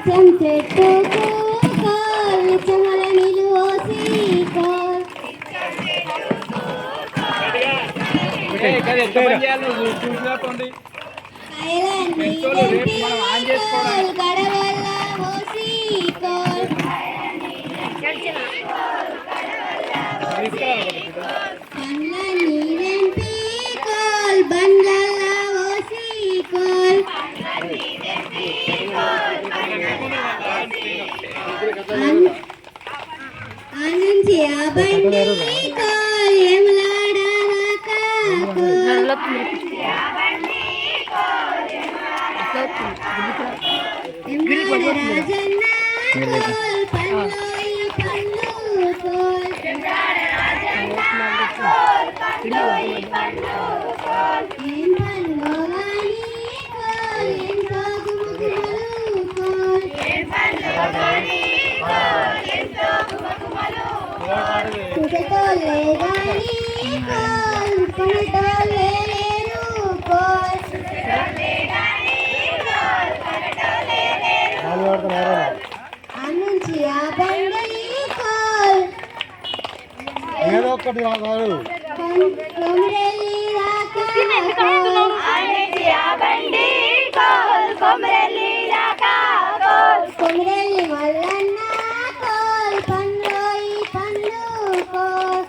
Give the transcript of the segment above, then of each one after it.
చెట్టుకు coal చెమల నిలువోసి coal గడవల్ల OC coal పండ్ల నీరెంపి coal బండ్లల్ల OC coal ఆనంచి ఆ బండి కోల్ ఏములాడాక రాజన్న కోల్ పండ్లోయి పండ్లు కోల్ ఏం పండ్లో గాని కోల్ ఏం సాగుముగుమలు కోల్ చుట్టోలే గాని కోల్ కొనటోలే లేరు కోల్ ఆనుంచి ఆ బండి కోల్ ఏదో ఒకటి రాదు కొమరెల్లి రాక కొమరెల్లి మల్లన్న కోల్ పండ్లోయి పండ్లు కోల్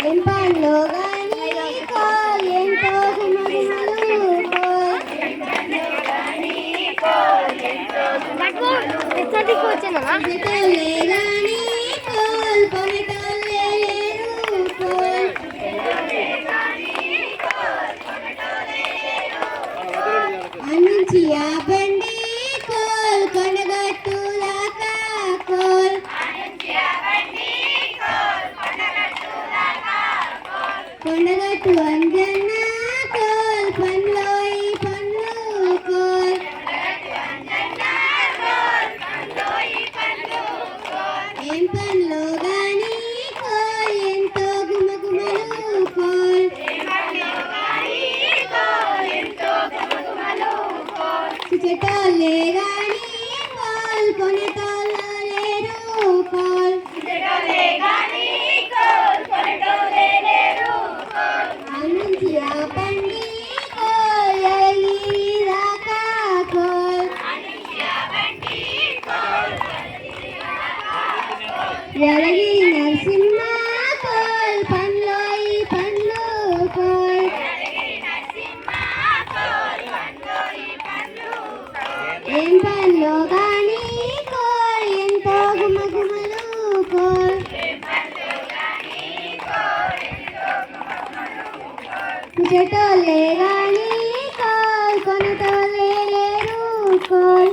ఏం పండ్లో గాని కోల్ ఎంతో గుమగుమలు కొనటోలే గాని కోల్ కొనటోలే లేరు కోల్ ఆనుంచి ఆ బండి కోల్ కొనగట్టులాక కోల్ కొండగట్టు అంజన్న కోల్ పండ్లోయి పండ్లు కోల్ ఏం పండ్లో గాని కోల్ ఎంతో గుమగుమలు కోల్ చుట్టోలే గాని కోల్ కొనటోళ్ళు లేరు కోల్ ఆనుంచి ఆ బండి కోల్ ఎలగిరి దాకా కోల్ ఎలగిరి నరసింహ కోల్ పండ్లోయి పండ్లు కోల్ ఏం పండ్లో గాని కోల్ ఎంతో గుమగుమలు కోల్ చుట్టోలే గాని కోల్ కొనటోలే లేరు కోల్